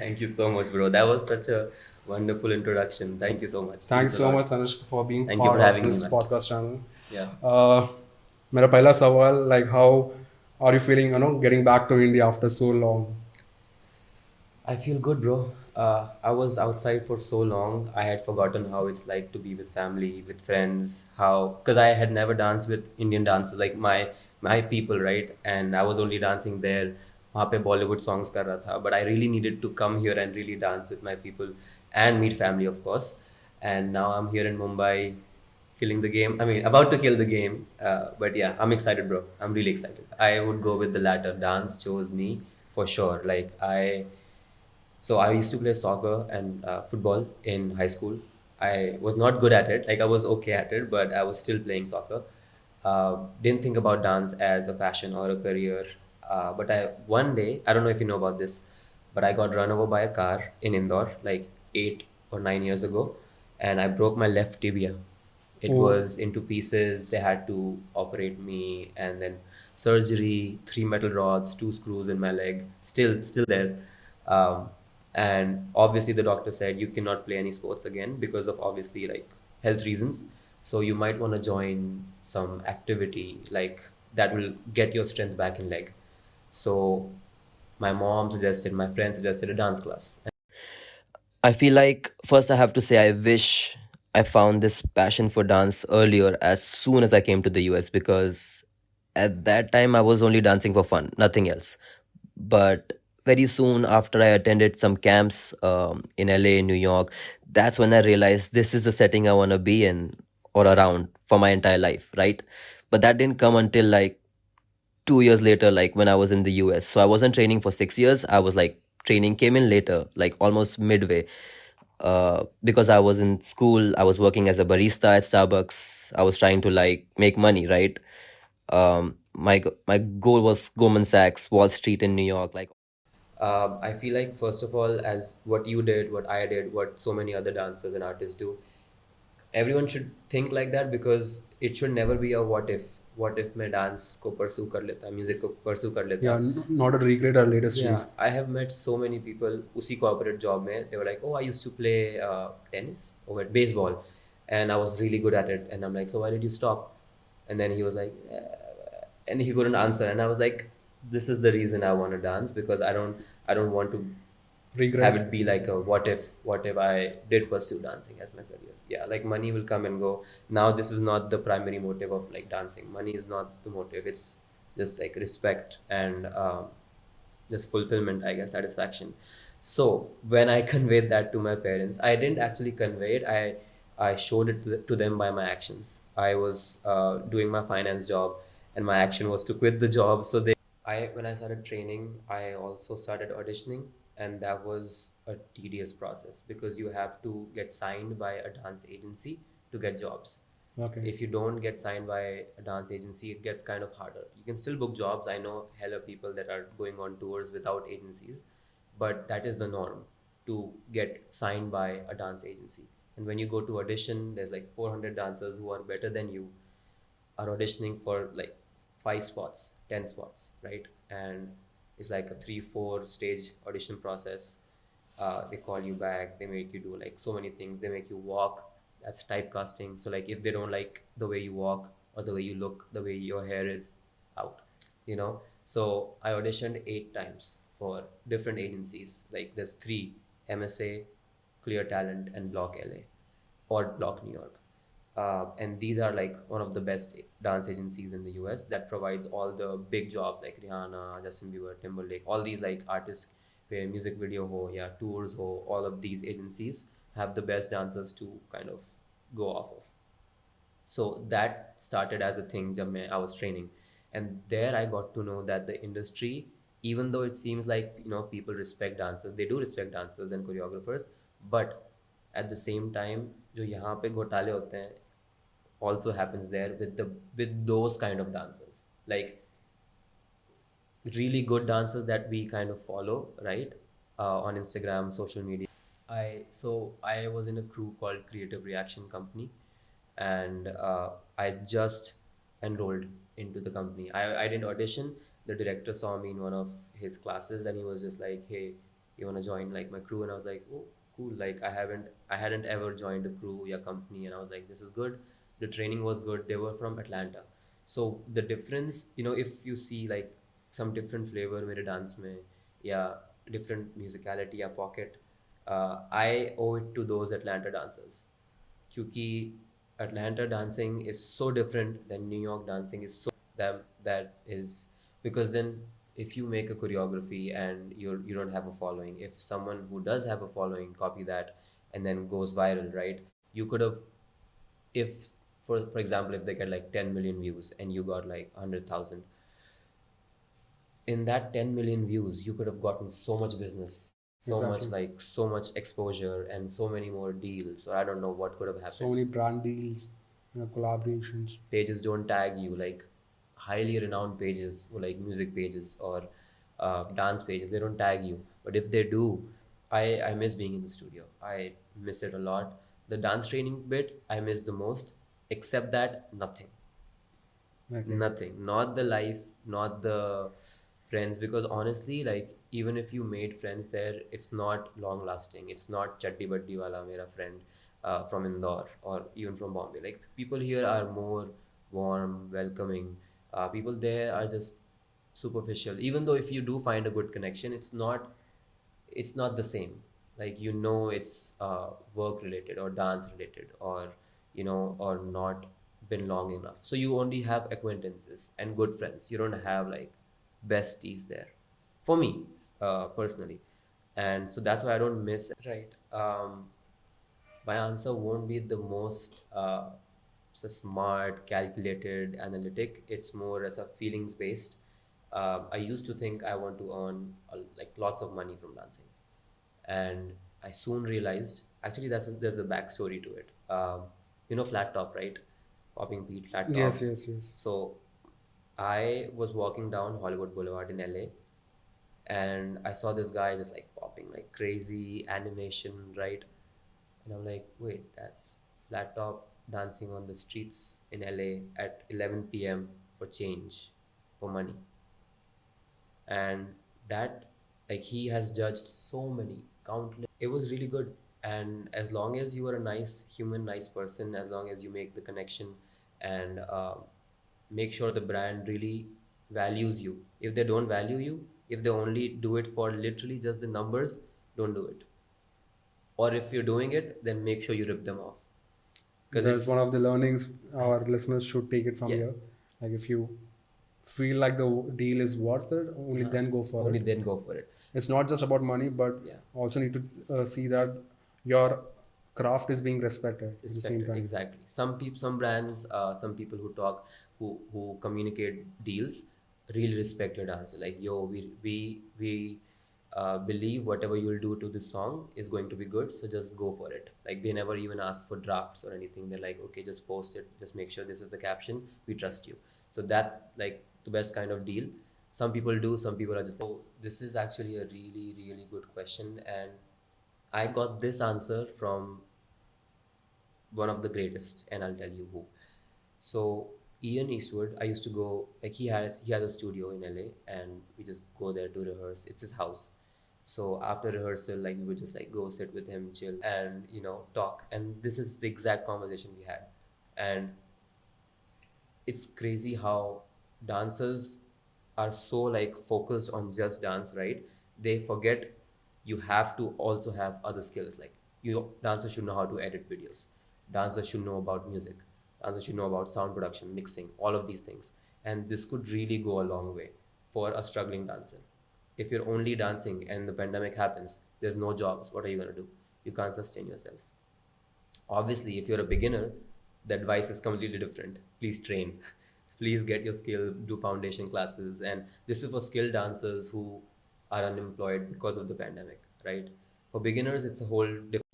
Thank you so much, bro. That was such a wonderful introduction. Thank you so much. Thanks Means a so lot. much Tanishq for being Thank you for part of having me, this man. podcast channel. Yeah. uh, मेरा पहला सवाल, like how are you feeling, getting back to India after so long? I feel good, bro. I was outside for so long. I had forgotten how it's like to be with family, with friends. How, because I had never danced with Indian dancers, like my people, right? And I was only dancing there. वहाँ पे Bollywood songs कर रहा था. But I really needed to come here and really dance with my people and meet family, of course. And now I'm here in Mumbai, killing the game. I mean, about to kill the game. But yeah, I'm excited, bro. I'm really excited. I would go with the latter. Dance chose me for sure. So I used to play soccer and football in high school. I was not good at it. Like I was okay at it, but I was still playing soccer. Didn't think about dance as a passion or a career. But I one day, I don't know if you know about this, but I got run over by a car in Indore like 8 or 9 years ago, and I broke my left tibia. It Oh, was into pieces. They had to operate me, and then surgery, three metal rods, two screws in my leg, still there. Um, and obviously, the doctor said you cannot play any sports again because of obviously like health reasons. So you might want to join some activity like that will get your strength back in leg. So my mom suggested, my friend suggested a dance class. I feel like first I have to say I wish I found this passion for dance earlier as soon as I came to the US because at that time I was only dancing for fun, nothing else. But very soon after I attended some camps in LA, New York, that's when I realized this is the setting I want to be in or around for my entire life, right? But that didn't come until like 2 years later, like when I was in the US. So I wasn't training for 6 years. I was like training came in later, like almost midway. Because I was in school, I was working as a barista at Starbucks. I was trying to like make money, right? My goal was Goldman Sachs, Wall Street in New York. Like, I feel like first of all, as what you did, what I did, what so many other dancers and artists do, everyone should think like that because it should never be a what if मैं dance को pursue कर लेता music को pursue कर yeah, लेता. not a regret at a later stage. Yeah, I have met so many people उसी corporate job में they were like, oh, I used to play tennis or baseball and I was really good at it, and I'm like, so why did you stop? And then he was like, and he couldn't answer, and I was like, this is the reason I want to dance because I don't want to have Regret. it be like a what if I did pursue dancing as my career. Yeah, like money will come and go. Now this is not the primary motive of like dancing. Money is not the motive. It's just like respect and just fulfillment, I guess, satisfaction. So when I conveyed that to my parents, I didn't actually convey it. I showed it to them by my actions. I was doing my finance job, and my action was to quit the job. So they I when I started training, I also started auditioning, and that was a tedious process because you have to get signed by a dance agency to get jobs. Okay. If you don't get signed by a dance agency, it gets kind of harder. You can still book jobs. I know hella people that are going on tours without agencies, but that is the norm to get signed by a dance agency. And when you go to audition, there's like 400 dancers who are better than you are auditioning for like 5 spots, 10 spots, right? And it's like a 3 4 stage audition process. They call you back, they make you do like so many things, they make you walk. That's typecasting. So like if they don't like the way you walk or the way you look, the way your hair is out, so I auditioned 8 times for different agencies. Like there's three: MSA, Clear Talent, and Block LA or Block New York. And these are like one of the best dance agencies in the US that provides all the big jobs like Rihanna, Justin Bieber, Timberlake, all these like artists where music video ho, yeah, tours ho, all of these agencies have the best dancers to kind of go off of. So that started as a thing जब I was training, and there I got to know that the industry, even though it seems like people respect dancers, they do respect dancers and choreographers, but at the same time जो यहाँ पे घोटाले होते हैं also happens there with those kind of dancers, like really good dancers that we kind of follow, right? On Instagram, social media. I was in a crew called Creative Reaction Company, and I just enrolled into the company. I didn't audition. The director saw me in one of his classes, and he was just like, "Hey, you want to join like my crew? And I was like, oh, cool. Like I hadn't ever joined a crew or company, and I was like, this is good. The training was good. They were from Atlanta, so the difference, if you see like some different flavor मेरे dance में, yeah, different musicality या pocket, I owe it to those Atlanta dancers. क्योंकि Atlanta dancing is so different than New York dancing is so that is because then if you make a choreography and you don't have a following, if someone who does have a following copy that and then goes viral, right? You could have, if for example, if they get like 10 million views and you got like 100,000, in that 10 million views you could have gotten so much business, so much, Exactly. like so much exposure and so many more deals, or I don't know what could have So happened. many brand deals, collaborations. Pages don't tag you, like highly renowned pages or like music pages or dance pages, they don't tag you, but if they do, I miss being in the studio. I miss it a lot. The dance training bit I miss the most, except that nothing. Okay. Nothing, not the life, not the friends, because honestly, like even if you made friends there, it's not long lasting. It's not chatti batti wala mera friend from Indore or even from Bombay. Like people here are more warm, welcoming. People there are just superficial. Even though if you do find a good connection, it's not the same. Like it's work related or dance related or or not been long enough, so you only have acquaintances and good friends. You don't have like besties there, for me personally. And so that's why I don't miss it, right? My answer won't be the most so smart, calculated, analytic. It's more as a feelings based. I used to think I want to earn like lots of money from dancing, and I soon realized actually there's a backstory to it. Flat top, right? Popping Pete, flat Yes, top. yes, yes. So I was walking down Hollywood Boulevard in LA, and I saw this guy just like popping like crazy animation, right? And I'm like, wait, that's flat top dancing on the streets in LA at 11 p.m. for change, for money. And that, like, he has judged so many, countless. It was really good. And as long as you are a nice human, nice person, as long as you make the connection and make sure the brand really values you. If they don't value you, if they only do it for literally just the numbers, don't do it. Or if you're doing it, then make sure you rip them off, because That's it's, one of the learnings our listeners should take it from yeah, here. Like if you feel like the deal is worth it, only then go for only it. then go for it. It's not just about money, but Yeah. also need to see that your craft is being respected at the same Respected, time. exactly. Some people, some brands, some people who talk, who communicate deals, really respect your dancer. Like, yo, we believe whatever you'll do to this song is going to be good, so just go for it. Like, they never even ask for drafts or anything. They're like, okay, just post it, just make sure this is the caption, we trust you. So that's like the best kind of deal. Some people do, some people are just, oh, this is actually a really really good question, and I got this answer from one of the greatest, and I'll tell you who. So Ian Eastwood, I used to go, like, he has a studio in LA, and we just go there to rehearse. It's his house. So after rehearsal, like, we would just like go sit with him, chill, and talk. And this is the exact conversation we had. And it's crazy how dancers are so like focused on just dance, right? They forget you have to also have other skills. Like, dancers should know how to edit videos, dancers should know about music, dancers should know about sound production, mixing, all of these things. And this could really go a long way for a struggling dancer. If you're only dancing and the pandemic happens, there's no jobs, what are you going to do? You can't sustain yourself. Obviously, if you're a beginner, the advice is completely different. Please train. Please get your skill, do foundation classes. And this is for skilled dancers who are unemployed because of the pandemic, right? For beginners, it's a whole different